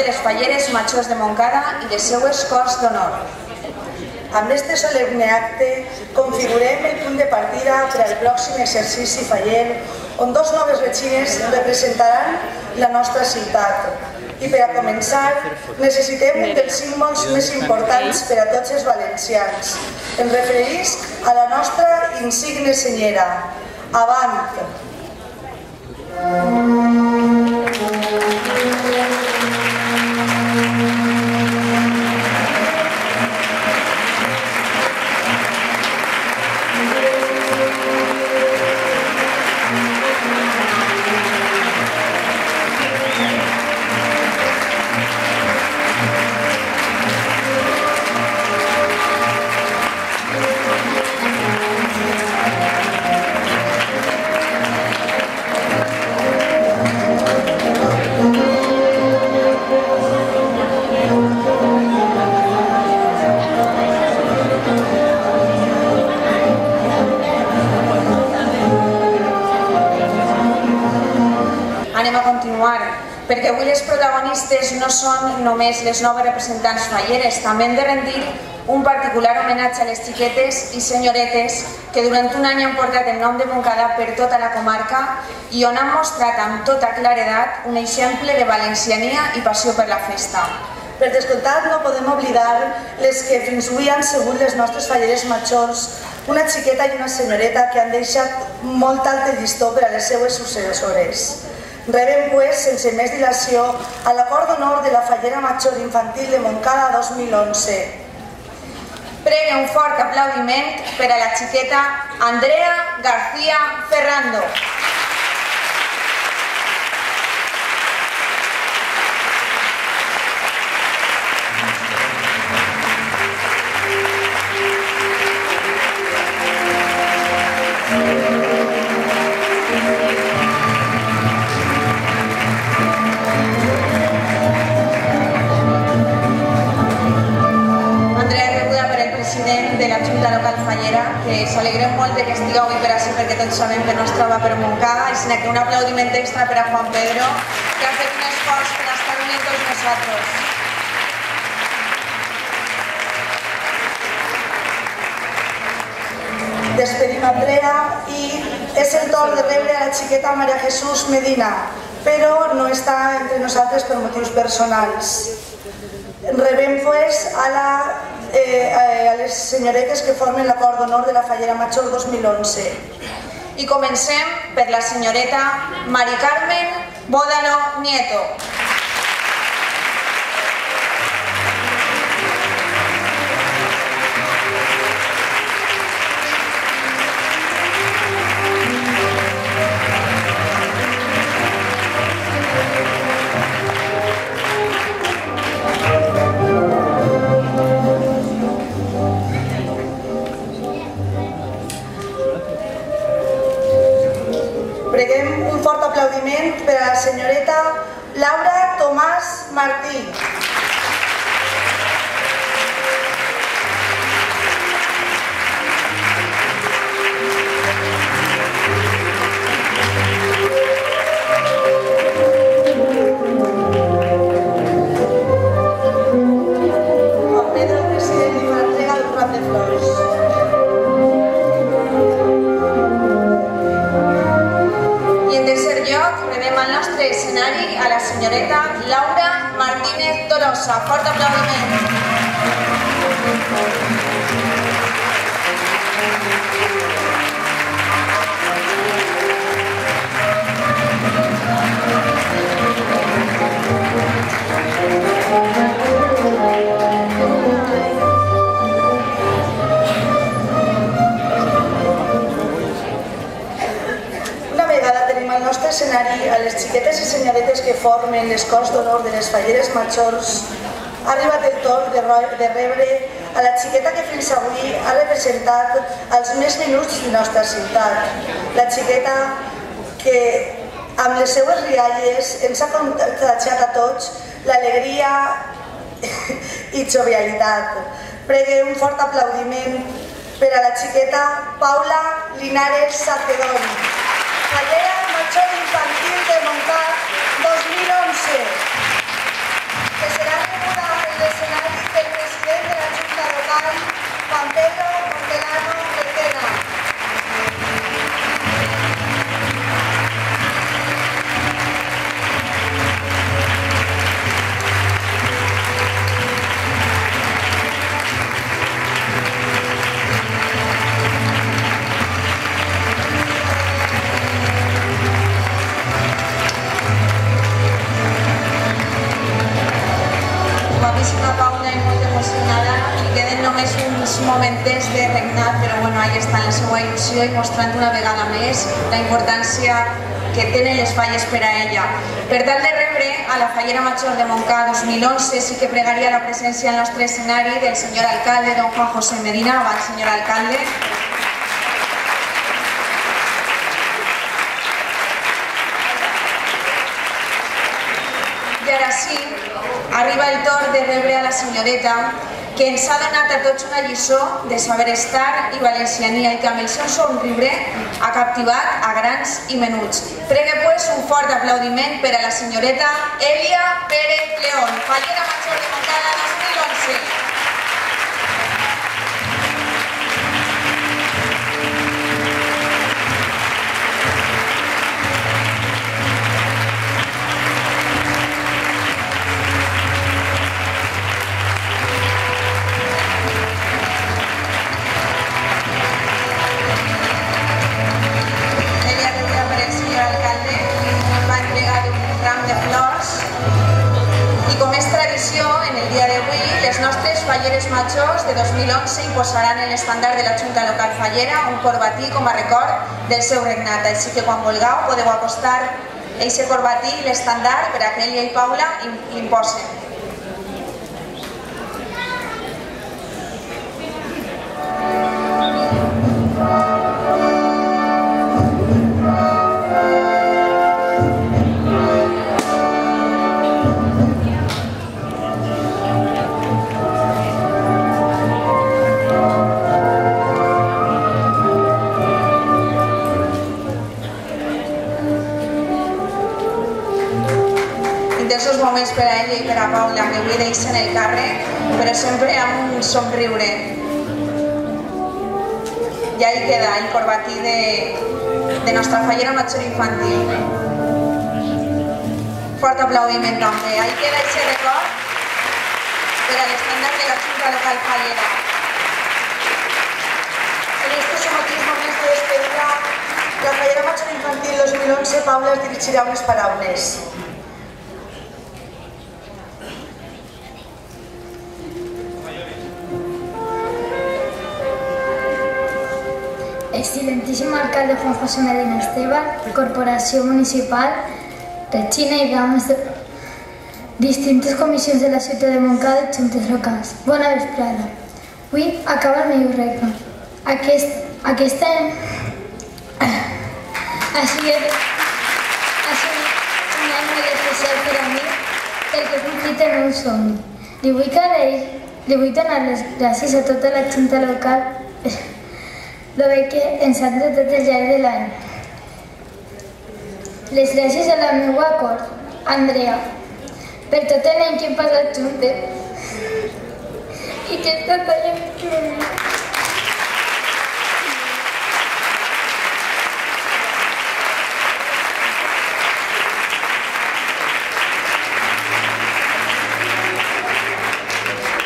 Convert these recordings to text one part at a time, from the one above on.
de les Falleres Majors de Montcada i les seues Corts d'Honor. Amb este solemne acte configurem el punt de partida per al pròxim exercici faller, on dos noves regines representaran la nostra ciutat. I per a començar, necessitem un dels símbols més importants per a tots els valencians. Em referisc a la nostra insigne senyera. Avant! Anem a continuar, perquè avui les protagonistes no són només les noves representants falleres, també hem de rendir un particular homenatge a les xiquetes i senyoretes que durant un any han portat el nom de Montcada per tota la comarca i on han mostrat amb tota claredat un exemple de valenciania i passió per la festa. Per descomptat, no podem oblidar les que fins avui han sigut les nostres falleres majors, una xiqueta i una senyoreta que han deixat molt alt llistó per a les seues successores. Rebem, pues, sense més dilació, a l'acord d'honor de la Fallera Major Infantil de Montcada 2011. Pregue un fort aplaudiment per a la xiqueta Andrea García Ferrando. De la Junta Local Fallera, que s'alegrem molt que estigui avui per així perquè tots sabem que no es troba per Montcada, i sinó que un aplaudiment extra per a Juan Pedro, que ha fet un esforç per estar unint amb tots nosaltres. Despedim Andrea i és el torn de rebre a la xiqueta Maria Jesús Medina, però no està entre nosaltres per motius personals. Rebem, pues, a les senyoretes que formen l'acord d'honor de la Fallera Major 2011. I comencem per la senyoreta Mari Carmen Bódalo Nieto. Preguem un fort aplaudiment per a la senyoreta Laura Tomàs Martí. Juan Pedro, president, li fa entrega del ram de flors. Rebem al nostre escenari a la senyoreta Laura Martínez Tolosa. Fort aplaudiment. Al nostre escenari, a les xiquetes i senyoretes que formen les Corts d'Honor de les Falleres Majors, ha arribat el torn de rebre a la xiqueta que fins avui ha representat els més menuts de la nostra ciutat. La xiqueta que, amb les seues rialles, ens ha contagiat a tots l'alegria i jovialitat. Pregue un fort aplaudiment per a la xiqueta Paula Linares Sacedón, Fallera Major Infantil de Montcada 2011. continuar estant la seva il·lusió i mostrant una vegada més la importància que tenen les falles per a ella. Per tal de rebre a la Fallera Major de Montcada 2011 sí que pregaria la presència al nostre escenari del senyor alcalde, don Juan José Medina. Va, senyor alcalde. I ara sí, arriba el torn de rebre a la senyoreta que ens ha donat a tots una lliçó de saber estar i valenciania i que amb el seu somriure ha captivat a grans i menuts. Pregue pues un fort aplaudiment per a la senyoreta Elia Pérez León, Fallera Major de Montcada 2011. Les nostres falleres majors de 2011 imposaran en l'estandard de la Junta Local Fallera un corbatí com a record del seu regnat. Així que quan vulgueu podeu acostar aquest corbatí i l'estandard per a que ella i Paula l'imposen. Intensos moments per a ella i per a Paula, que avui deixen el càrrec, però sempre amb un somriure. I ahí queda el corbatí de nostra Fallera Major infantil. Fort aplaudiment també. Ahí queda aquest record per a l'estandard de la Junta Local Fallera. En estos emotius moments de despedida, la Fallera Major infantil 2011, Paula es dirigirà unes paraules. Excelentísimo alcalde Juan José Medina Esteban, Corporació Municipal, Regina i dames de distintes comissions de la ciutat de Montcada i juntes locals. Bona vesprada. Avui acaba el meu regne. Aquest any ha sigut un any molt especial per a mi perquè he complit el meu somni. Li vull donar les gràcies a tota la junta local lo bé que ens han tratat al llarg de l'any. Les gràcies a la meva cort, Andrea, per tot l'any que hem passat juntes i que he estat allà amb mi.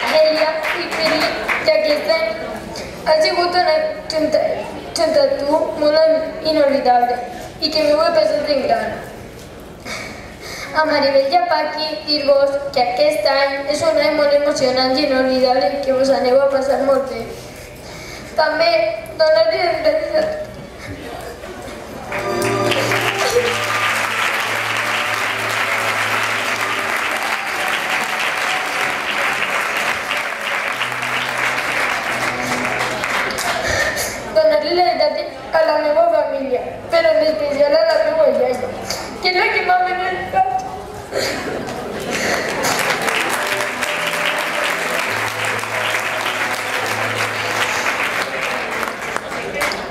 A ella i per ell, ja aquest any ha sigut una junta molt inolvidable i que m'ho he passat en gran. A Maribel i a Paqui dir-vos que aquest any és un any molt emocionant i inolvidable i que vos aneu a passar molt bé. També donar-li les gràcies a la meva família, però en especial a la meva iaia, que és la que m'ha beneficiat.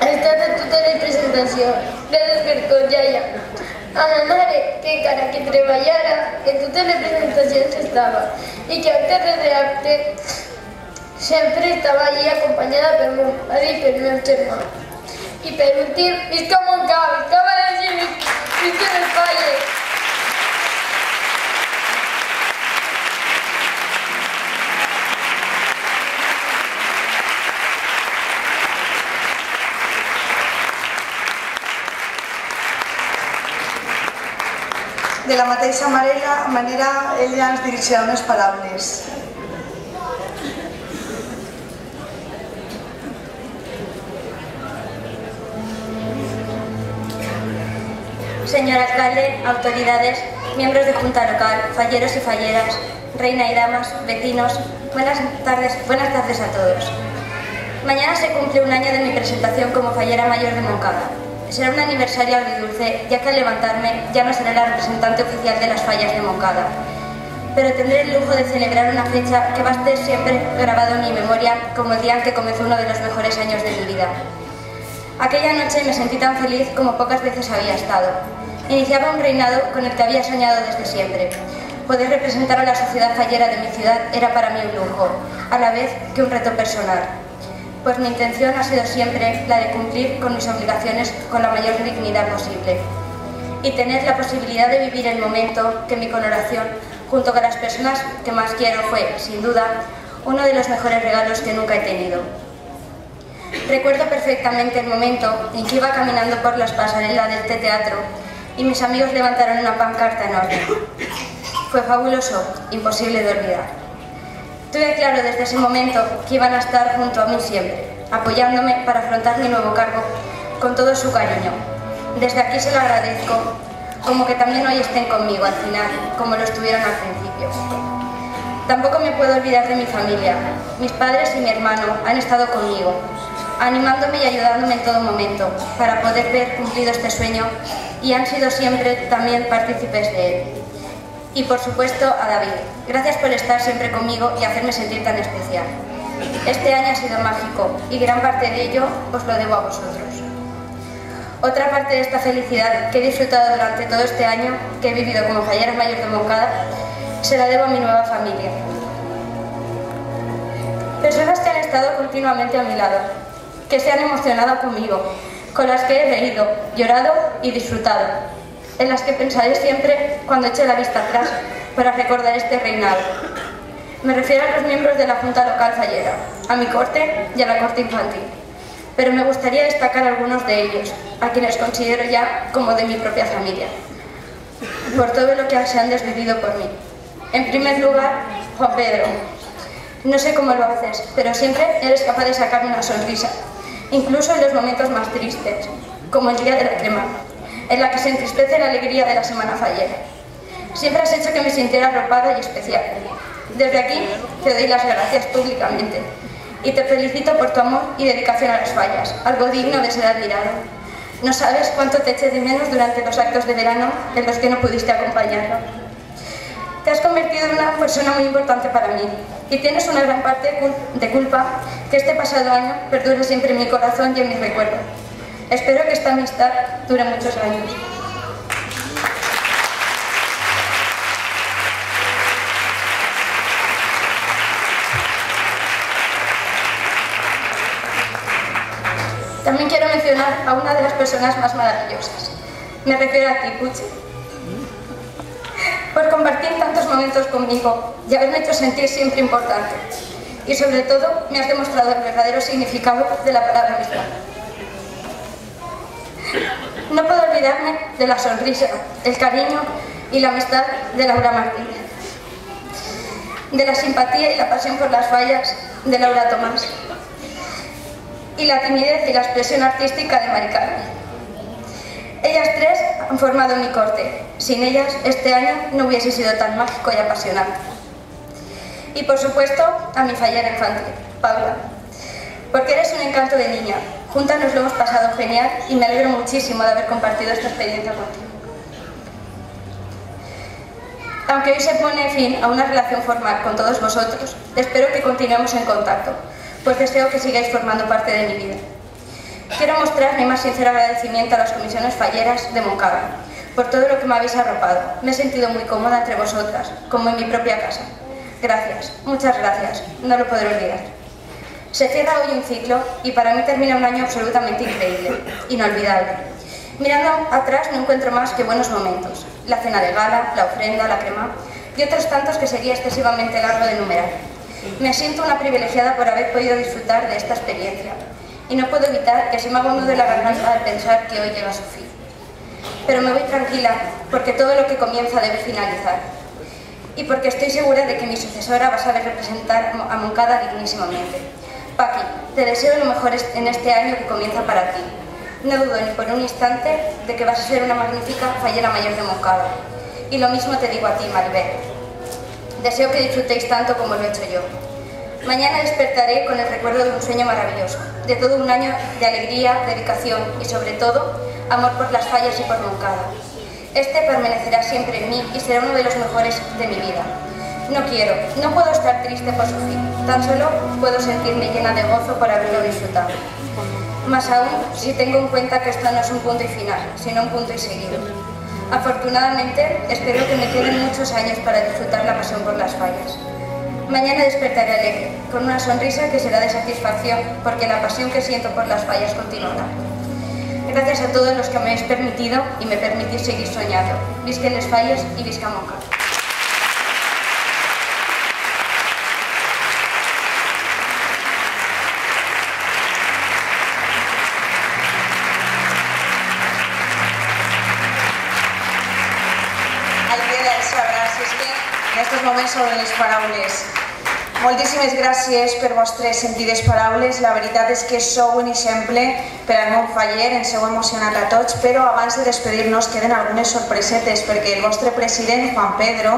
Ha estat a totes les presentacions. Gràcies per tot, iaia. A ma mare, que encara que treballara, en totes les presentacions estava, i que acte de acte sempre estava allí acompanyada per meu pare i per meu germà. I per últim, visca Montcada, visca València, visca les Falles. De la mateixa manera, ella ens dirigirà unes paraules. señor alcalde, autoridades, miembros de Junta Local, falleros y falleras, reina y damas, vecinos, buenas tardes a todos. Mañana se cumple un año de mi presentación como fallera mayor de Moncada. Será un aniversario agridulce, ya que al levantarme ya no seré la representante oficial de las fallas de Moncada. Pero tendré el lujo de celebrar una fecha que va a estar siempre grabado en mi memoria como el día en que comenzó uno de los mejores años de mi vida. Aquella noche me sentí tan feliz como pocas veces había estado. Iniciaba un reinado con el que había soñado desde siempre. Poder representar a la sociedad fallera de mi ciudad era para mí un lujo, a la vez que un reto personal. Pues mi intención ha sido siempre la de cumplir con mis obligaciones con la mayor dignidad posible. Y tener la posibilidad de vivir el momento que mi coronación, junto con las personas que más quiero, fue, sin duda, uno de los mejores regalos que nunca he tenido. Recuerdo perfectamente el momento en que iba caminando por las pasarelas del teatro y mis amigos levantaron una pancarta enorme. Fue fabuloso, imposible de olvidar. Tuve claro desde ese momento que iban a estar junto a mí siempre, apoyándome para afrontar mi nuevo cargo con todo su cariño. Desde aquí se lo agradezco, como que también hoy estén conmigo al final, como lo estuvieron al principio. Tampoco me puedo olvidar de mi familia. Mis padres y mi hermano han estado conmigo, animándome y ayudándome en todo momento para poder ver cumplido este sueño, y han sido siempre también partícipes de él. Y por supuesto a David, gracias por estar siempre conmigo y hacerme sentir tan especial. Este año ha sido mágico y gran parte de ello os lo debo a vosotros. Otra parte de esta felicidad que he disfrutado durante todo este año que he vivido como fallera mayor de Moncada se la debo a mi nueva familia. Personas que han estado continuamente a mi lado, que se han emocionado conmigo, con las que he reído, llorado y disfrutado, en las que pensaré siempre cuando eche la vista atrás para recordar este reinado. Me refiero a los miembros de la Junta Local Fallera, a mi corte y a la corte infantil, pero me gustaría destacar algunos de ellos, a quienes considero ya como de mi propia familia, por todo lo que se han desvivido por mí. En primer lugar, Juan Pedro. No sé cómo lo haces, pero siempre eres capaz de sacarme una sonrisa, incluso en los momentos más tristes, como el día de la crema, en la que se entristece la alegría de la semana fallera. Siempre has hecho que me sintiera arropada y especial. Desde aquí te doy las gracias públicamente y te felicito por tu amor y dedicación a las fallas, algo digno de ser admirado. No sabes cuánto te eché de menos durante los actos de verano en los que no pudiste acompañarlo. Te has convertido en una persona muy importante para mí y tienes una gran parte de culpa que este pasado año perdure siempre en mi corazón y en mi recuerdo. Espero que esta amistad dure muchos años. También quiero mencionar a una de las personas más maravillosas. Me refiero a ti, Puchi. Por compartir tantos momentos conmigo y haberme hecho sentir siempre importante. Y sobre todo, me has demostrado el verdadero significado de la palabra amistad. No puedo olvidarme de la sonrisa, el cariño y la amistad de Laura Martínez, de la simpatía y la pasión por las fallas de Laura Tomás, y la timidez y la expresión artística de Mari Carmen. Ellas tres han formado mi corte. Sin ellas, este año no hubiese sido tan mágico y apasionante. Y por supuesto, a mi fallera infantil, Paula, porque eres un encanto de niña. Juntas nos lo hemos pasado genial y me alegro muchísimo de haber compartido esta experiencia contigo. Aunque hoy se pone fin a una relación formal con todos vosotros, espero que continuemos en contacto, pues deseo que sigáis formando parte de mi vida. Quiero mostrar mi más sincero agradecimiento a las comisiones falleras de Moncada por todo lo que me habéis arropado. Me he sentido muy cómoda entre vosotras, como en mi propia casa. Gracias, muchas gracias, no lo podré olvidar. Se cierra hoy un ciclo y para mí termina un año absolutamente increíble, inolvidable. Mirando atrás no encuentro más que buenos momentos. La cena de gala, la ofrenda, la crema y otros tantos que sería excesivamente largo de enumerar. Me siento una privilegiada por haber podido disfrutar de esta experiencia y no puedo evitar que se me haga un nudo en la garganta al pensar que hoy llega a su fin. Pero me voy tranquila porque todo lo que comienza debe finalizar y porque estoy segura de que mi sucesora va a saber representar a Moncada dignísimamente. Paqui, te deseo lo mejor en este año que comienza para ti. No dudo ni por un instante de que vas a ser una magnífica fallera mayor de Moncada. Y lo mismo te digo a ti, Maribel. Deseo que disfrutéis tanto como lo he hecho yo. Mañana despertaré con el recuerdo de un sueño maravilloso, de todo un año de alegría, dedicación y, sobre todo, amor por las fallas y por Moncada. Este permanecerá siempre en mí y será uno de los mejores de mi vida. No puedo estar triste por su fin, tan solo puedo sentirme llena de gozo por haberlo disfrutado. Más aún si tengo en cuenta que esto no es un punto y final, sino un punto y seguido. Afortunadamente, espero que me queden muchos años para disfrutar la pasión por las fallas. Mañana despertaré alegre, con una sonrisa que será de satisfacción, porque la pasión que siento por las fallas continuará. Gracias a todos los que me habéis permitido y me permitís seguir soñando. Visquen les falles y visca Moncada. En aquests moments s'obren les paraules. Moltíssimes gràcies per vostres sentides paraules. La veritat és que sou un exemple per al món faller, ens heu emocionat a tots, però abans de despedir-nos queden algunes sorpresetes perquè el vostre president, Juan Pedro,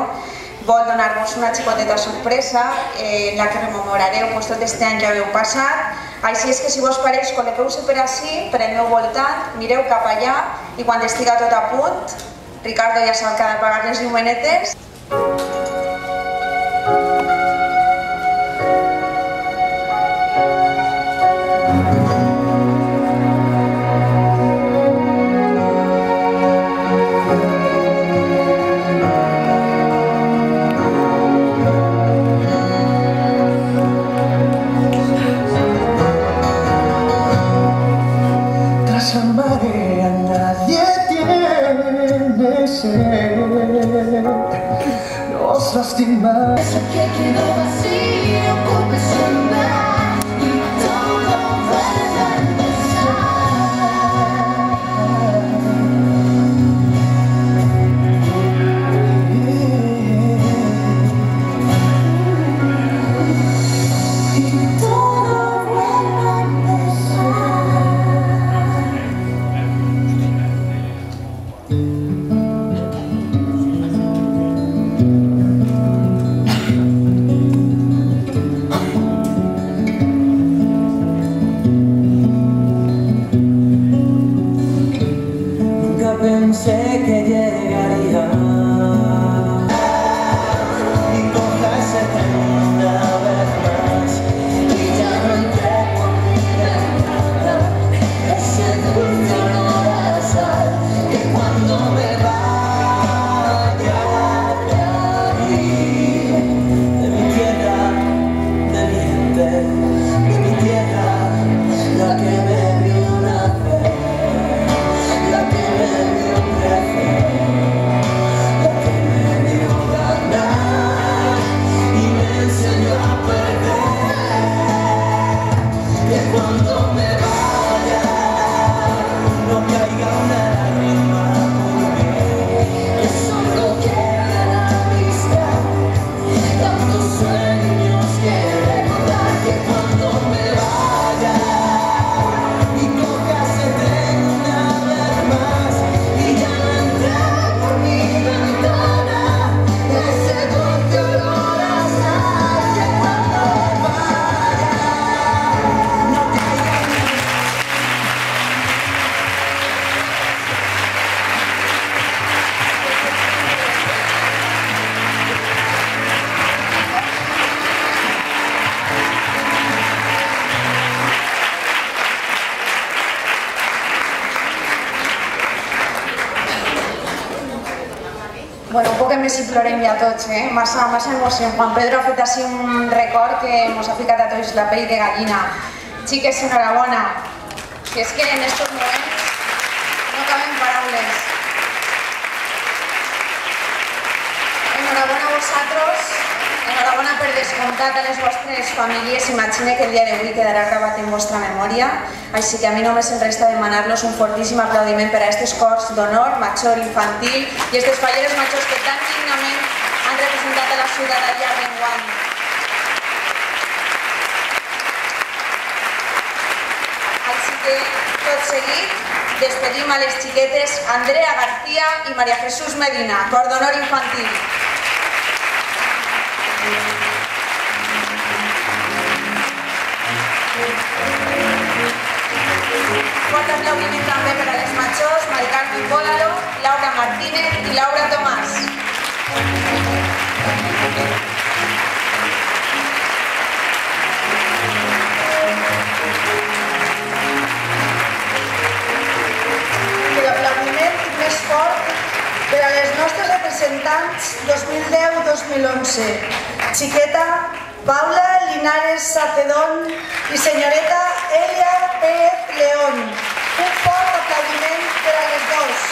vol donar-vos una xicoteta sorpresa en la que rememorareu tot este any que haveu passat. Així és que si vos pareix, col·loqueu-se per ací, per el meu voltant, mireu cap allà i quan estiga tot a punt, Ricardo ja sap que ha de pagar les llumenetes. Nos lastima. Eso que quedó vacío ocupe su lugar y todo vuelve a Pensé que llegaría y cogerse una vez más y ya no entré por mi ventana ese dulce corazón que cuando me vaya de mi tierra, de mi gente, de mi tierra, la que me vio nacer, la que me vio crecer, la que me vio ganar y me enseñó a perder. Que cuando me vaya no caiga una lágrima por mí, que solo quede a la vista tantos sueños que recordar. Que cuando me vaya y coja ese tren una vez más y ya no entré por mi ventana ese dulce olor a sal. Que cuando me vaya no caiga una. Bueno, un poc més hi plorem ja tots, massa emoció. Juan Pedro ha fet així un record que ens ha ficat a tots la pell de gallina. Xiques, enhorabona. Si és que en estos moments no caben paraules. Enhorabona a vosaltres, enhorabona per descomptat a les vostres famílies. Imagine que el dia d'avui quedarà gravat en vostra memòria. Així que a mi només em resta demanar-los un fortíssim aplaudiment per a aquests cors d'honor, major, infantil i aquestes falleres majors que tan dignament han representat a la ciutat al llarg d'enguany. Així que Tot seguit, despedim a les xiquetes Andrea García i María Jesús Medina, cor d'honor infantil. Fort aplaudiment també per a les majors Mari Carmen Bólalo, Laura Martínez i Laura Tomàs. I l'aplaudiment més fort per a les nostres representants 2010-2011, xiqueta Paula Linares Sacedón i senyoreta Elia Pérez León. Un fort aplaudiment per a les dos.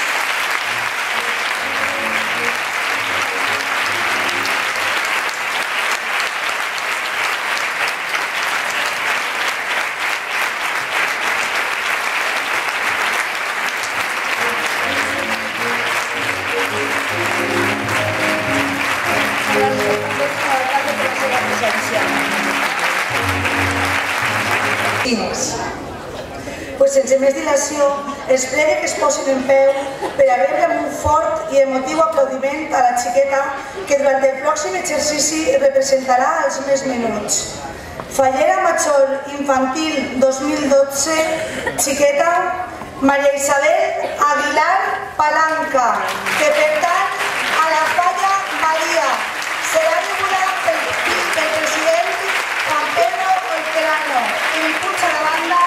Pues sense més dilació, els pregue que es posin en peu per a rebre amb un fort i emotiu aplaudiment a la xiqueta que durant el pròxim exercici representarà els més menuts. Fallera Major Infantil 2012, xiqueta María Isabel Aguilar Palanca, que pertany a la Falla María. Serà regulada pel president Juan Pedro Olterano i impulsa la banda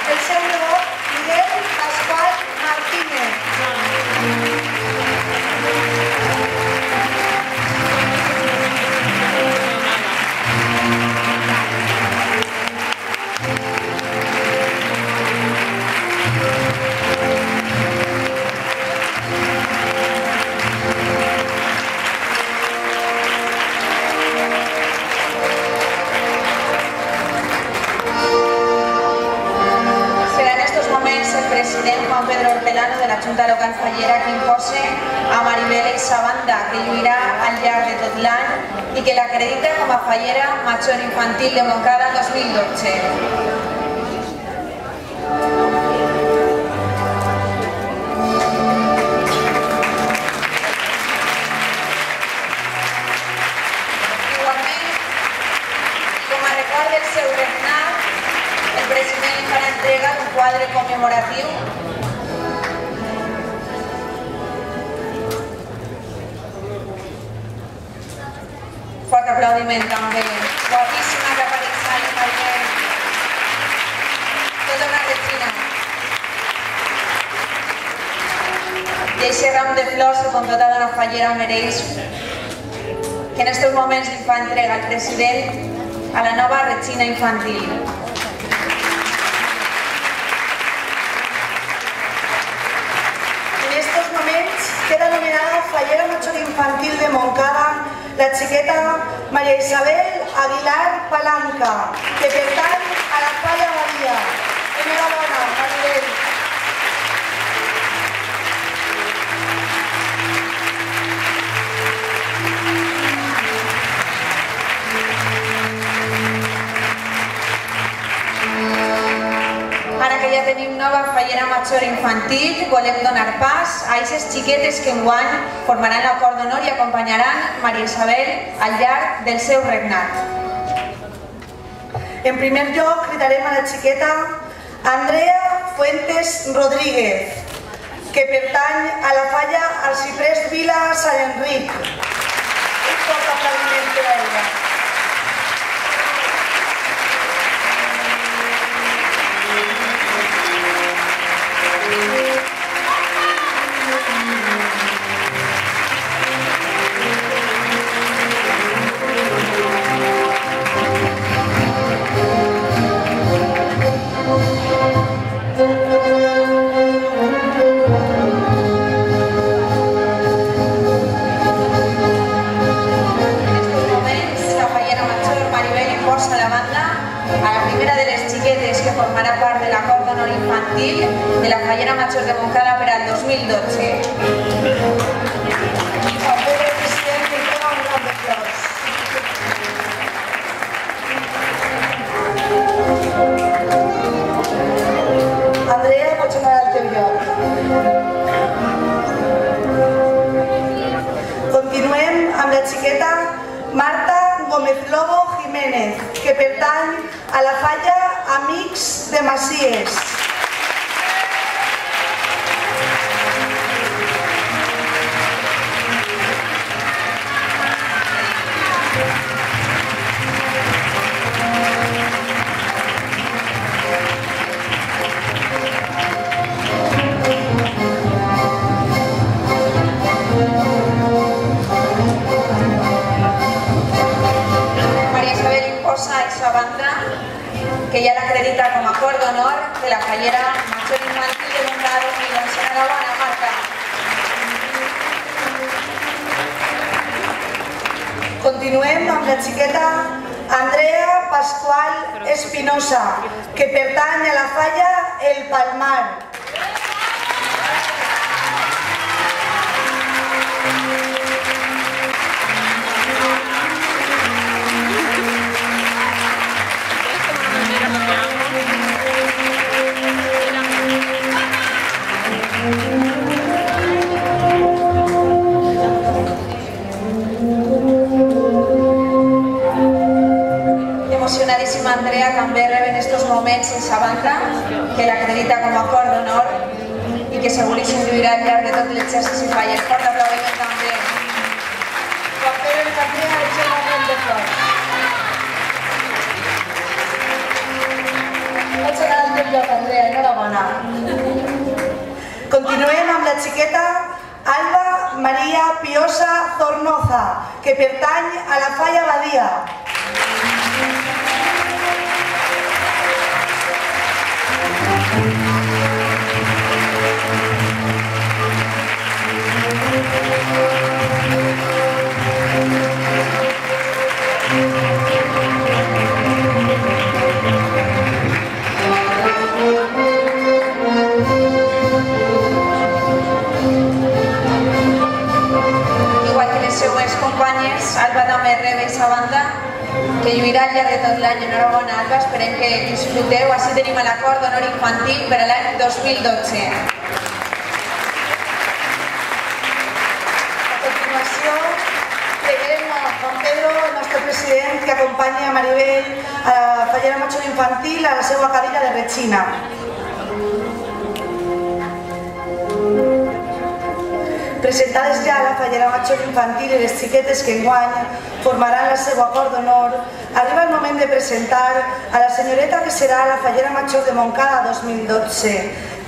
el seu nebot Miguel Pascual Martínez. President Juan Pedro Hortelano de la Junta Local Fallera que impose a Maribel Eixabanda, que lluirà al llarg de tot l'any i que l'acredita com a Fallera Major Infantil de Montcada 2012. Igualment, com a record del seu regnat, el president li farà entrega d'un quadre commemoratiu fort aplaudiment també. Guapíssima que apareix ahí, Maribel. Tota una retina. I aquest ram de flors que com tota dona fallera mereix, que en aquests moments li fa entrega el president a la nova Regina Infantil. Queda nominada Fallera Major Infantil de Montcada la xiqueta María Isabel Aguilar Palanca, que pertany a la Falla María. Enhorabona, Maribel. Ara que ja tenim nova Fallera Major Infantil, volem donar pas a aquestes xiquetes que enguany formaran la cor d'honor i acompanyaran Maria Isabel al llarg del seu regnat. En primer lloc, cridarem a la xiqueta Andrea Fuentes Rodríguez, que pertany a la Falla Arciprés Vila Sant Enric. Un fort aplaudiment per a ella. Formarà part de la cor d'honor infantil de la Fallera Major de Montcada per al 2012. Andrea la xiqueta Marta Gómez Lobo Jiménez, que pertany a la falla Amics de Masies. Que ya la acredita como acord d'honor de la fallera Major Infantil de Montcada 2011. Enhorabona, Marta. Continuem amb la xiqueta Andrea Pascual Espinosa, que pertany a la falla El Palmar. Emocionadísima Andrea també rep en estos moments en sa banda, que l'acredita com a acord d'honor i que segur li s'induirà al llarg de tot l'exercici falles. Fort aplaudiment també. Juan Pedro i Andrea de Gerard de Flor. Pots anar al teu lloc, Andrea, enhorabona. Continuem amb la xiqueta Alba María Piosa Zornoza, que pertany a la falla Badia. Igual que les seues companyes, Alba també rep aquesta banda, que lluirà al llarg de tot l'any. Enhorabona, Alba, esperem que disfruteu. Així tenim l'acord d'honor infantil per a l'any 2012. A continuació, preguem a Juan Pedro, el nostre president, que acompanyi a Maribel a la fallera Major Infantil a la seva cadira de Regina. Presentades ja a la fallera Major Infantil i les xiquetes que enguany formaran el seu acord d'honor, arriba el moment de presentar a la senyoreta que serà la fallera Major de Montcada 2012.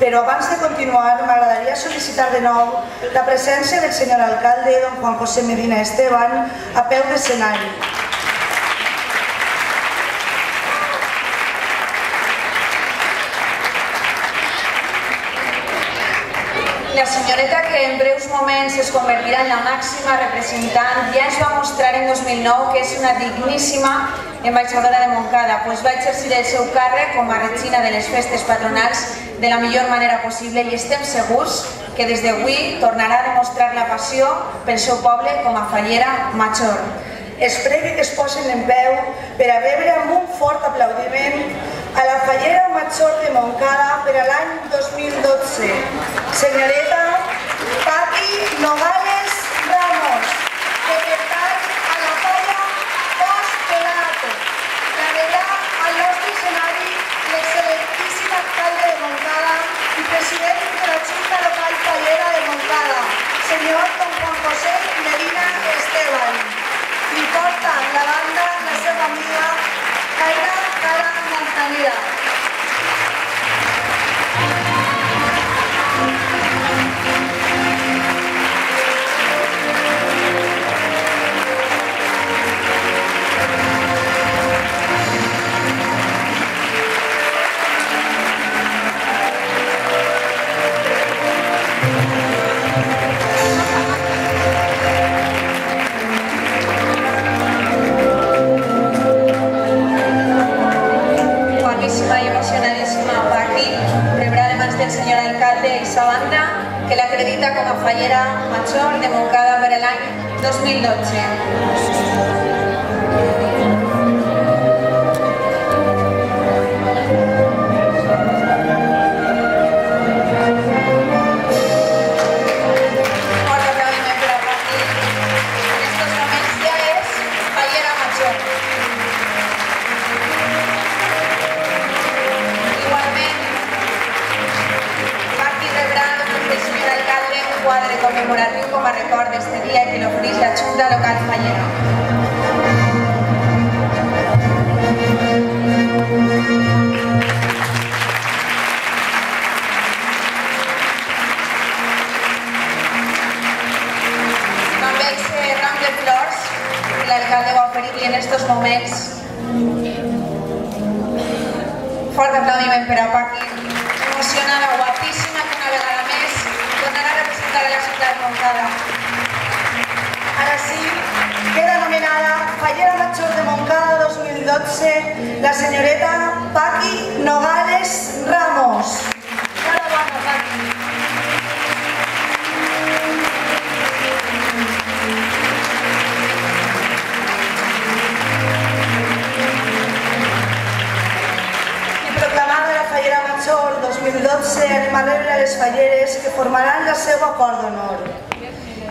Però abans de continuar, m'agradaria sol·licitar de nou la presència del senyor alcalde, don Juan José Medina Esteban, a peu d'escenari. La senyoreta, que en breus moments es convertirà en la màxima representant, ja ens va mostrar en 2009 que és una digníssima ambaixadora de Montcada, pues va exercir el seu càrrec com a regina de les festes patronals de la millor manera possible i estem segurs que des d'avui tornarà a demostrar la passió pel seu poble com a fallera major. Es prega que es posin en peu per a rebre amb un fort aplaudiment a la fallera Major de Montcada per a l'any 2012, senyoreta Pati Nogales Ramos, que pertany a la falla Cos Pelato. Traerà al nostre escenari l'excel·lentíssim alcalde de Montcada i president de la Junta Local Fallera de Montcada, senyor don Juan José Medina Esteban. Li porta la banda la seva amiga Cara Montanera. del señor alcalde y sa banda, que l'acredita com a fallera major de Montcada per l'any 2012. Fort aplaudiment per a Pati. En estos moments conmemoratiu com a record d'este dia que l'ofereix la Junta Local Fallera. També ese ram de flors que l'alcalde va oferir-li en estos moments. Fort aplaudiment per a Paqui, emocionada, guapíssima, que una vegada més tornarà a representar a la ciutat Montcada. Ara sí, queda nomenada Fallera Major de Montcada 2012 la senyoreta Paqui Nogales Ramos. Enhorabona, Paqui. Proclamada la Fallera Major 2012, anem a rebre a les falleres que formaran la seva cor d'honor.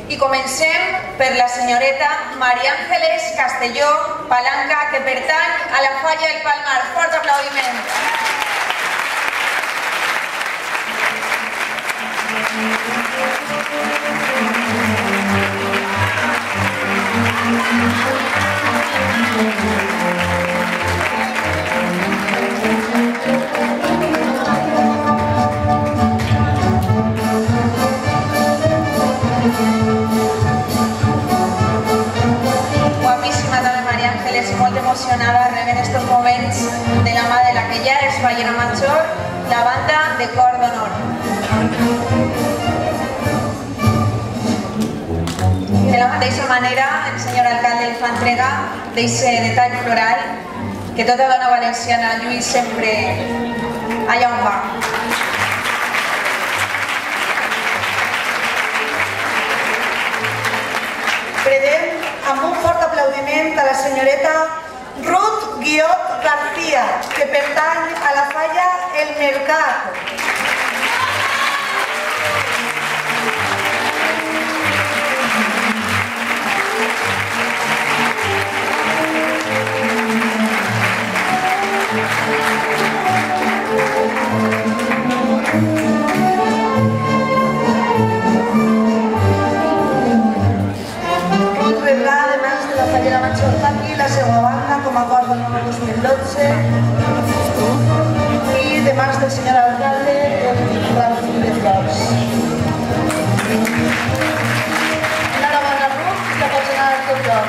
I comencem per la senyoreta Maria Ángeles Castelló Palanca, que pertany a la Falla del Palmar. Fort aplaudiment. Guapíssima també Maria Ángeles, molt emocionada rebent estos moments de la mà de la que ja és Fallera Major, la banda de cor d'honor. De la mateixa manera, el senyor alcalde li fa entrega d'aquest detall floral que tota dona valenciana lluís sempre allà on va. Credem amb un fort aplaudiment a la senyoreta Ruth Guiot García, que pertany a la Falla El Mercat. Ruth rebrà, además de la Fallera Major Paqui, la seva banda com a cor d'honor 2012 i, además del senyor alcalde, el ram de flors. Enhorabona, Ruth, ja pots anar al teu lloc.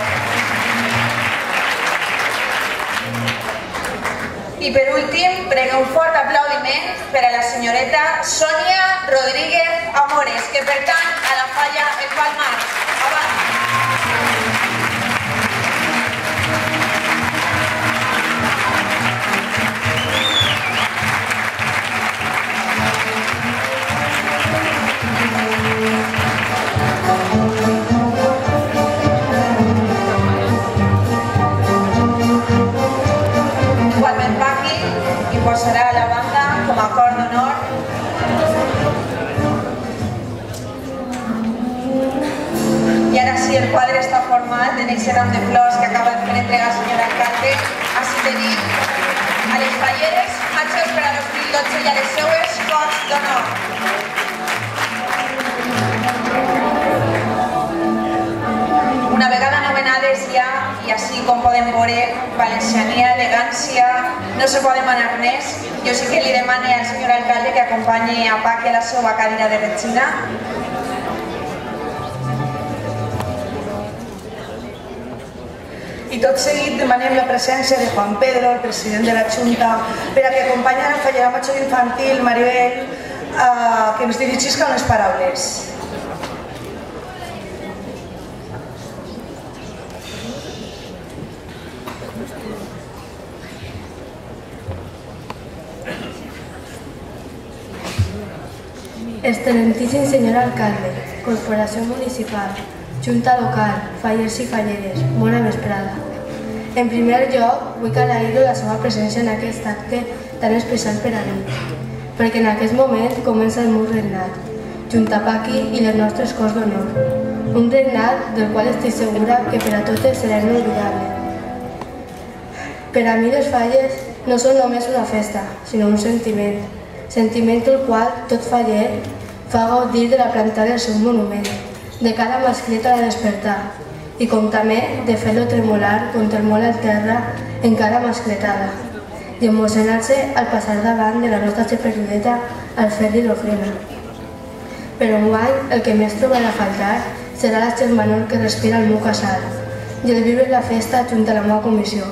I per últim, prega un fort aplaudiment per a la senyoreta Sònia Rodríguez Amores, que pertany a la Falla El Palmar. Avant! Igualment Paqui hi posarà la banda com a cor d'honor. I ara sí, el quadre està format en aquest ram de flors que acaba de fer entrega el senyor alcalde. Així tenim a les falleres majors per a 2012 i a les seues cors d'honor. Una vegada nomenades ja, i així com podem veure, valenciania, elegància, no se pot demanar més. Jo sí que li demane al senyor alcalde que acompanyi a Paqui a la seva cadira de regina. I tot seguit demanem la presència de Juan Pedro, el president de la Junta, per a que acompanyi a la Fallera Major Infantil, Maribel, que ens dirigisca unes paraules. Excelentíssim senyor alcalde, Corporació Municipal, Junta Local, Fallers i Falleres, bona vesprada. En primer lloc, vull agrair la seva presència en aquest acte tan especial per a mi, perquè en aquest moment comença el meu regnat, junt a Paqui i les nostres cors d'honor. Un regnat del qual estic segura que per a totes serà inolvidable. Per a mi les falles no són només una festa, sinó un sentiment el qual tot faller fa gaudir de la plantada del seu monument, de cada mascleta de despertar, i com també de fer-lo tremolar com tremola el terra en cada mascletada, i emocionar-se al passar davant de la nostra xeperudeta al fer-li l'ofrena. Però enguany el que més trobarà a faltar serà la germanor que respira el meu casal i el viure la festa junt a la meva comissió.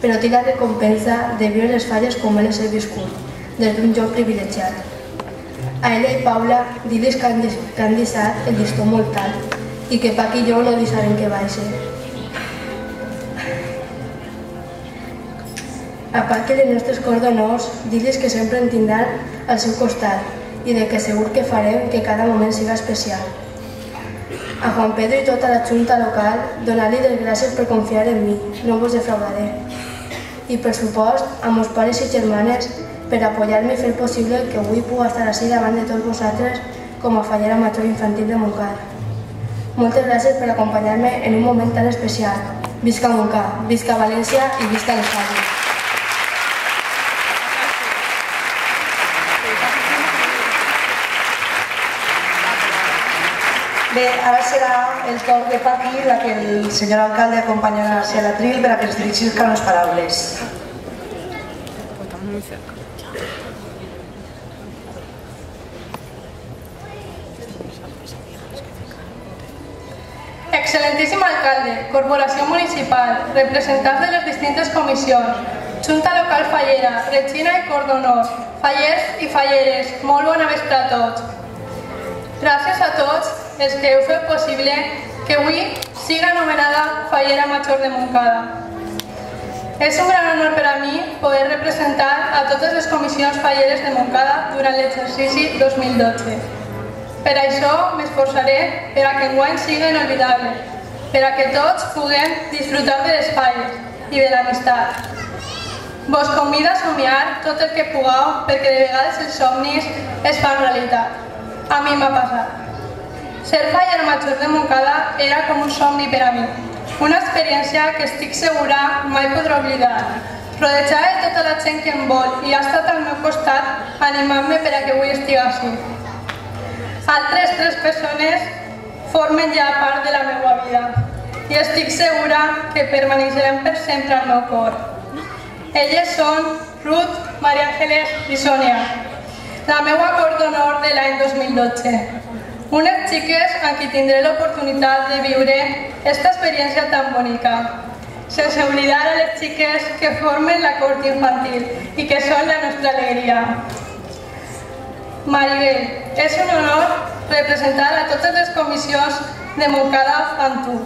Però tinc la recompensa de viure les falles com elles he viscut, des d'un lloc privilegiat. A ella i Paula, dir-los que han deixat el llistó molt alt i que Pac i jo no deixarem que baixi. A Pac i les nostres cors d'honors, dir-los que sempre en tindran al seu costat i de que segur que farem que cada moment siga especial. A Juan Pedro i tota la junta local, donar-li les gràcies per confiar en mi, no vos defraudaré. I per supost, a meus pares i germanes, per apoyar-me i fer possible que avui puga estar així davant de tots vosaltres com a fallera major infantil de Montcada. Moltes gràcies per acompanyar-me en un moment tan especial. Visca Montcada, visca València i visca les falles. Bé, ara serà el torn de Paqui, la que el senyor alcalde acompanyarà hacia l'atril per a que ens dirigisca unes paraules. Excelentíssim alcalde, corporació municipal, representants de les distintes comissions, Junta Local Fallera, Regina i Cor d'Honor, fallers i falleres, molt bona vespre a tots. Gràcies a tots els que heu fet possible que avui siga anomenada Fallera Major de Montcada. És un gran honor per a mi poder representar a totes les comissions falleres de Montcada durant l'exercici 2012. Per això m'esforçaré per a que enguany siga inolvidable, per a que tots puguem disfrutar de les falles i de l'amistat. Vos convido a somiar tot el que pugueu perquè de vegades els somnis es fan realitat. A mi m'ha passat. Ser fallera major de Montcada era com un somni per a mi, una experiència que estic segura mai podré oblidar, rodejada de tota la gent que em vol i ha estat al meu costat animant-me per a que avui estigui així. Altres 3 persones formen ja part de la meva vida i estic segura que permaneixeran per sempre al meu cor. Elles són Ruth, Maria Ángeles i Sònia, la meva cor d'honor de l'any 2012. Unes xiques amb qui tindré l'oportunitat de viure aquesta experiència tan bonica, sense oblidar a les xiques que formen la cort infantil i que són la nostra alegria. Maribel, és un honor representar a totes les comissions de Montcada amb tu.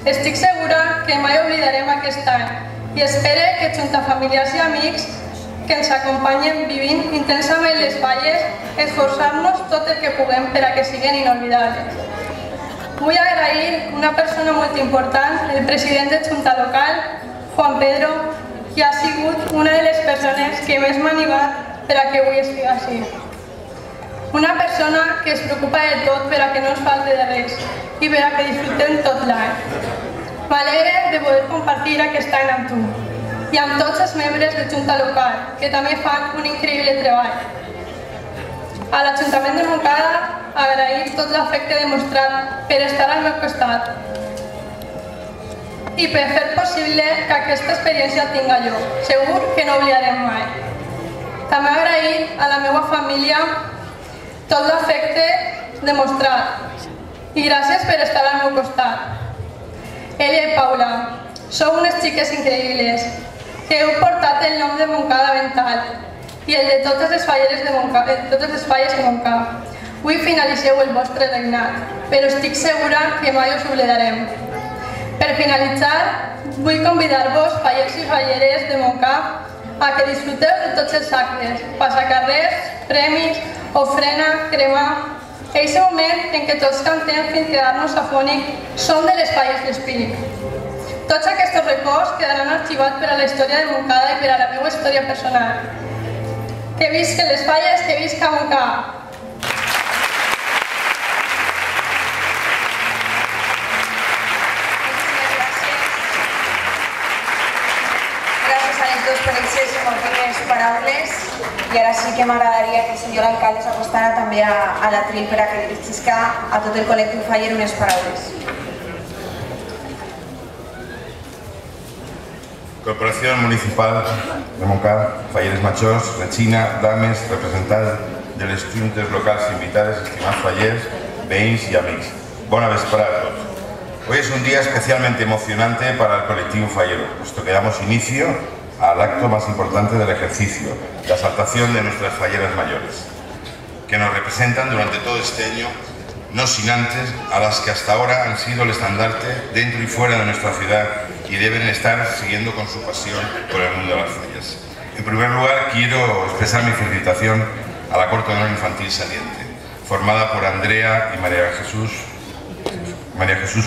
Estic segura que mai oblidarem aquest any i espero que junt a familiars i amics que ens acompanyen vivint intensament les falles, esforçar-nos tot el que puguem per a que siguin inolvidables. Vull agrair una persona molt important, el president de Junta Local, Juan Pedro, que ha sigut una de les persones que més m'ha animat per a que avui estigui així. Una persona que es preocupa de tot per a que no ens falte de res i per a que disfrutem tot l'any. M'alegre de poder compartir aquest any amb tu i amb tots els membres de Junta Local, que també fan un increïble treball. A l'Ajuntament de Montcada, agrair tot l'afecte demostrat per estar al meu costat i per fer possible que aquesta experiència tinga lloc. Segur que no oblidarem mai. També agrair a la meva família tot l'afecte demostrat i gràcies per estar al meu costat. Ella i Paula, sou unes xiques increïbles que heu portat el nom de Montcada ben alt i el de totes les falles de Montcada. Avui finalitzeu el vostre regnat, però estic segura que mai us oblidarem. Per finalitzar, vull convidar-vos, fallers i falleres de Montcada, a que disfruteu de tots els actes, passacarrers, premis, ofrena, cremar. Eixe moment en què tots cantem fins quedar-nos afònics són de les falles d'espírit. Tots aquests records quedaran arxivats per a la història de Montcada i per a la meva història personal. Que visquen les falles, que visca Montcada! Gràcies a les dues per les seves paraules. i ara sí que m'agradaria que el senyor alcalde s'acostara també a l'atril per a que dirigisca a tot el col·lectiu faller unes paraules. Corporación Municipal de Montcada, Falleres Majors, Rechina, dames, representants de les juntes locals invitades, estimats fallers, veïns y amics. Bona vesprada a todos. Hoy es un día especialmente emocionante para el colectivo fallero, puesto que damos inicio al acto más importante del ejercicio, la exaltación de nuestras falleras mayores, que nos representan durante todo este año, no sin antes a las que hasta ahora han sido el estandarte dentro y fuera de nuestra ciudad y deben estar siguiendo con su pasión por el mundo de las fallas. En primer lugar, quiero expresar mi felicitación a la Corte de Honor Infantil saliente, formada por Andrea y María Jesús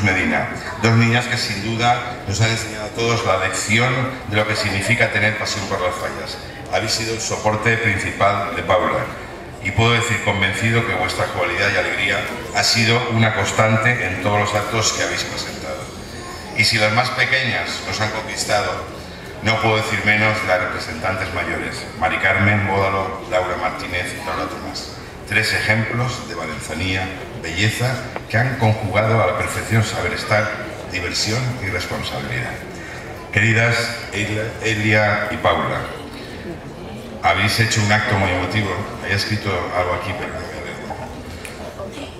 Medina, dos niñas que sin duda nos han enseñado a todos la lección de lo que significa tener pasión por las fallas. Habéis sido el soporte principal de Paula y puedo decir convencido que vuestra cualidad y alegría ha sido una constante en todos los actos que habéis presentado. Y si las más pequeñas nos han conquistado, no puedo decir menos de las representantes mayores, Mari Carmen, Módalo, Laura Martínez y Laura Tomás. Tres ejemplos de valenzanía, belleza, que han conjugado a la perfección saber estar, diversión y responsabilidad. Queridas Elia y Paula, habéis hecho un acto muy emotivo. Había escrito algo aquí, pero no voy a leerlo.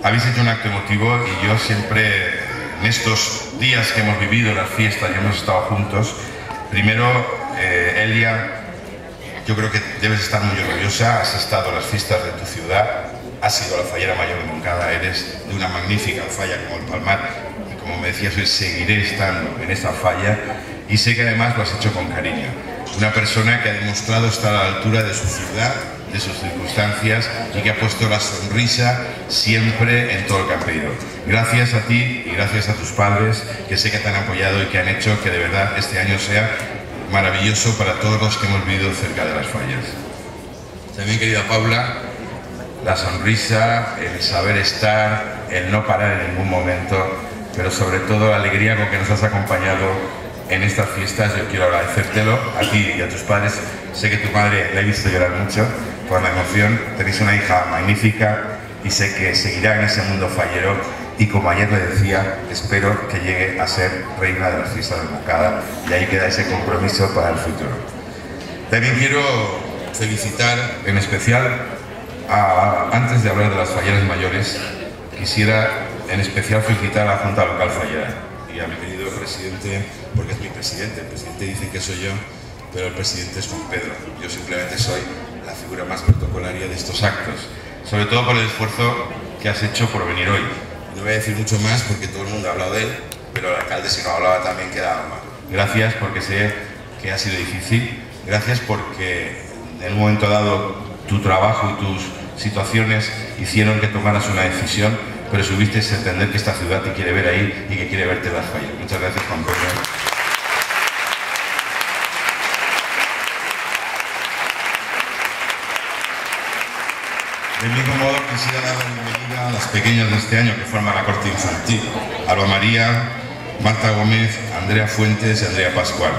Habéis hecho un acto emotivo y yo siempre, en estos días que hemos vivido las fiestas y hemos estado juntos, primero, Elia, yo creo que debes estar muy orgullosa. Has estado en las fiestas de tu ciudad, has sido la fallera mayor de Montcada, eres de una magnífica falla como el Palmar y como me decías hoy, seguiré estando en esta falla y sé que además lo has hecho con cariño. Una persona que ha demostrado estar a la altura de su ciudad, de sus circunstancias y que ha puesto la sonrisa siempre en todo el campeiro. Gracias a ti y gracias a tus padres, que sé que te han apoyado y que han hecho que de verdad este año sea maravilloso para todos los que hemos vivido cerca de las fallas. También, querida Paula, la sonrisa, el saber estar, el no parar en ningún momento, pero sobre todo la alegría con que nos has acompañado en estas fiestas. Yo quiero agradecértelo a ti y a tus padres. Sé que tu madre la he visto llorar mucho por la emoción. Tenéis una hija magnífica y sé que seguirá en ese mundo fallero y, como ayer le decía, espero que llegue a ser reina de las fiestas de Montcada y ahí queda ese compromiso para el futuro. También quiero felicitar en especial, antes de hablar de las falleras mayores, quisiera en especial felicitar a la Junta Local Fallera y a mi querido presidente, porque es mi presidente. El presidente dice que soy yo, pero el presidente es Juan Pedro. Yo simplemente soy la figura más protocolaria de estos actos, sobre todo por el esfuerzo que has hecho por venir hoy. No voy a decir mucho más porque todo el mundo ha hablado de él, pero el alcalde, si no hablaba, también quedaba mal. Gracias, porque sé que ha sido difícil. Gracias porque en un momento dado tu trabajo y tus situaciones hicieron que tomaras una decisión, pero subiste a entender que esta ciudad te quiere ver ahí y que quiere verte en las fallas. Muchas gracias, Juan Pedro. Del mismo modo, quisiera dar la bienvenida a las pequeñas de este año que forman la corte infantil: Alba María, Marta Gómez, Andrea Fuentes y Andrea Pascual.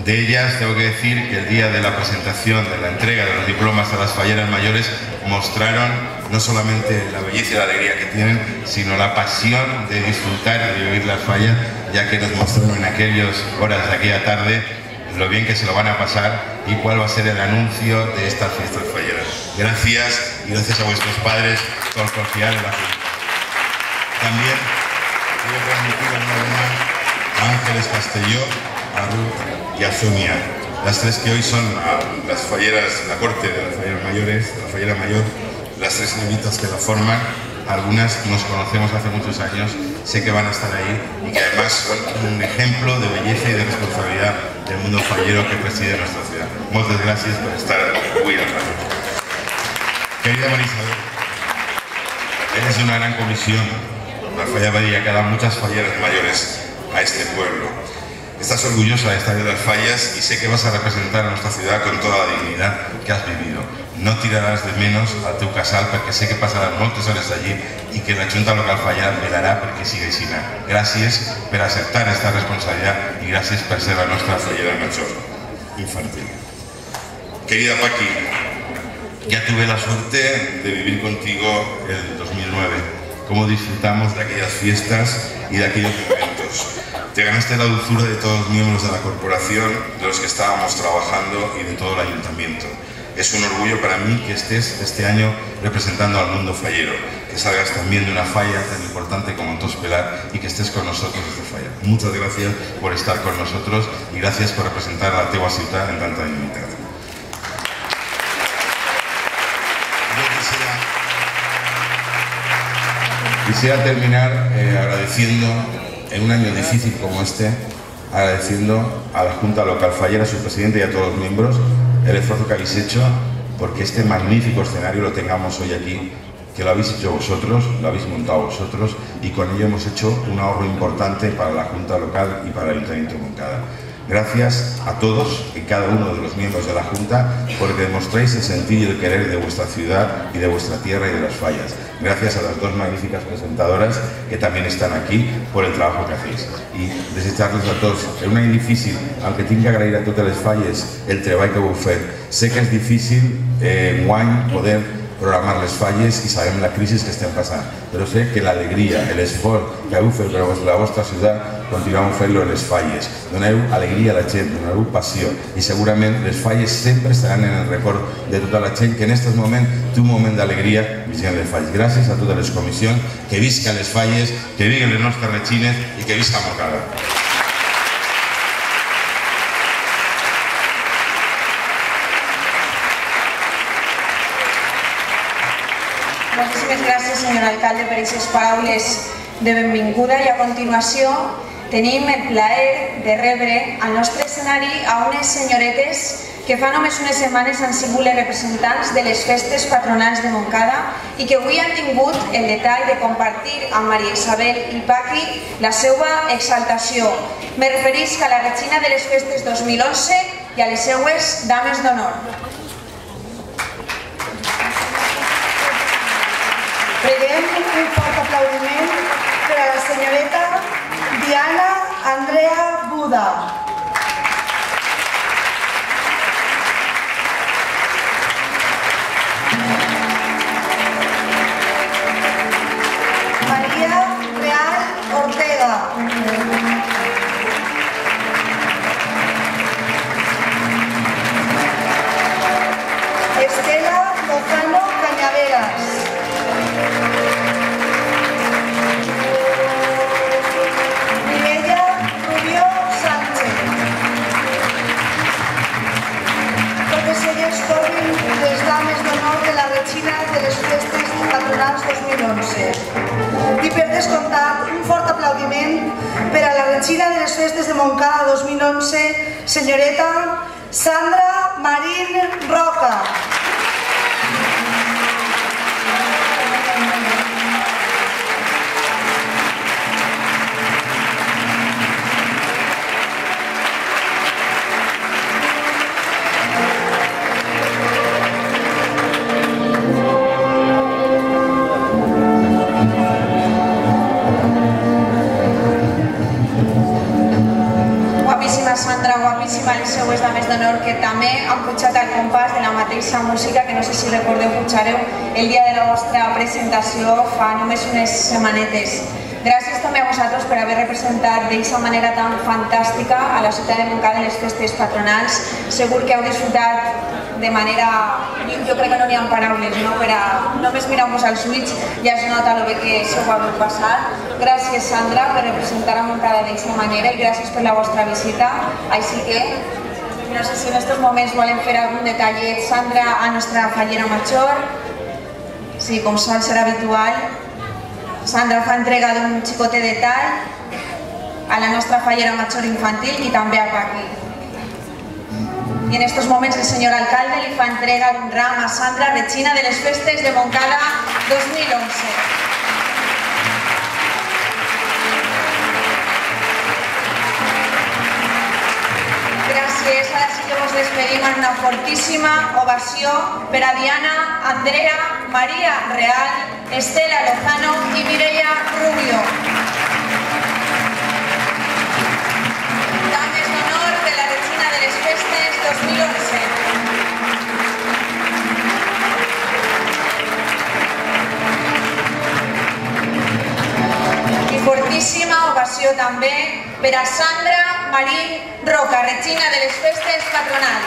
De ellas tengo que decir que el día de la presentación, de la entrega de los diplomas a las falleras mayores, mostraron no solamente la belleza y la alegría que tienen, sino la pasión de disfrutar y de vivir las fallas, ya que nos mostraron en aquellas horas de aquella tarde lo bien que se lo van a pasar y cuál va a ser el anuncio de estas fiestas falleras. Gracias, y gracias a vuestros padres por confiar en la fiesta. También quiero transmitir a Ángeles Castelló, a Ruth y a Sonia, las tres que hoy son las falleras, la corte de las falleras mayores, de la fallera mayor, las tres señoritas que la forman. Algunas nos conocemos hace muchos años, sé que van a estar ahí y que además son un ejemplo de belleza y de responsabilidad del mundo fallero que preside nuestra ciudad. Muchas gracias por estar hoy aquí. Querida Marisabel, eres de una gran comisión, la Falla Badilla, que ha dado muchas falleras mayores a este pueblo. Estás orgullosa de estar en las fallas y sé que vas a representar a nuestra ciudad con toda la dignidad que has vivido. No tirarás de menos al teu casal, perquè sé que passaràs moltes hores allí i que la Junta Local Fallera velarà perquè sigui així. Gràcies per acceptar esta responsabilitat i gràcies per ser la nostra fallera major infantil. Querida Paqui, Ya tuve la suerte de vivir contigo el 2009, cómo disfrutamos de aquellas fiestas y de aquellos momentos. Te ganaste la dulzura de todos los miembros de la corporación, de los que estábamos trabajando y de todo el ayuntamiento. Es un orgullo para mí que estés este año representando al mundo fallero, que salgas también de una falla tan importante como Tospelar y que estés con nosotros desde falla. Muchas gracias por estar con nosotros y gracias por representar a la teua ciutat en tanta dignitat. Quisiera terminar agradeciendo, en un año difícil como este, agradeciendo a la Junta Local Fallera, a su presidente y a todos los miembros, el esfuerzo que habéis hecho porque este magnífico escenario lo tengamos hoy aquí, que lo habéis hecho vosotros, lo habéis montado vosotros y con ello hemos hecho un ahorro importante para la Junta Local y para el Ayuntamiento de Moncada. Gracias a todos y cada uno de los miembros de la Junta porque demostráis el sentir y el querer de vuestra ciudad y de vuestra tierra y de las fallas. Gracias a las dos magníficas presentadoras que también están aquí por el trabajo que hacéis. I desitjar-los a tots. És un any difícil, aunque tinc que agrair a totes les falles el treball que heu fet. Sé que és difícil enguany poder programar les falles i sabem la crisi que estem passant, però sé que l'alegria, l'esforç que heu fet per la vostra ciutat, continueu fent-lo en les falles. Doneu alegria a la gent, doneu passió i segurament les falles sempre estaran en el record de tota la gent que en aquest moment té un moment d'alegria visquent les falles. Gràcies a totes les comissions, que visquen les falles, que vinguen les nostres retxines i que visca Moncada. Moltíssimes gràcies, senyor alcalde, per aquestes paraules de benvinguda i a continuació tenim el plaer de rebre al nostre escenari a unes senyoretes que fa només unes setmanes han sigut les representants de les festes patronals de Moncada i que avui han tingut el detall de compartir amb Maria Isabel i Paqui la seva exaltació. Me referisc a la regina de les festes 2011 i a les seues dames d'honor. Preguem un fort aplaudiment per a la senyoreta Diana Andrea Buda. María Real Ortega. Estela Lozano Cañaveras. Mireia Rubio Sánchez. Totes elles formen les dames d'honor de la regina de les festes patronals 2011. I per descomptat, un fort aplaudiment per a la regina de les festes de Moncada 2011, senyoreta Sandra Marín Roca. Sandra, guapíssima, les seues dames d'honor que també han pujat al compàs de la mateixa música que no sé si recordeu, pujareu el dia de la vostra presentació fa només unes setmanetes. Gràcies també a vosaltres per haver representat d'aquesta manera tan fantàstica a la ciutat de Moncada en les festes patronals. Segur que heu disfrutat de manera... Jo crec que no n'hi ha paraules, no? Per a només mirar-vos als ulls ja es nota el bé que s'ho ha passat. Gràcies, Sandra, per representar a Moncada d'aquesta manera i gràcies per la vostra visita. Així que, no sé si en aquests moments volem fer algun detallet. Sandra, a nostra fallera major, sí, com sol serà habitual. Sandra fa entrega d'un xicotet de tall a la nostra fallera major infantil i també a Paqui. I en estos moments el senyor alcalde li fa entrega d'un ram a Sandra, regina de les festes de Moncada 2011. Gràcies, ara sí que vos despedim amb una fortíssima ovació per a Diana, Andrea, Maria Real, Estela Lozano i Mireia Rubio. Dames d'honor de la regina de les festes 2011. Fortíssima ovació també per a Sandra Marín Roca, regina de les festes patronals.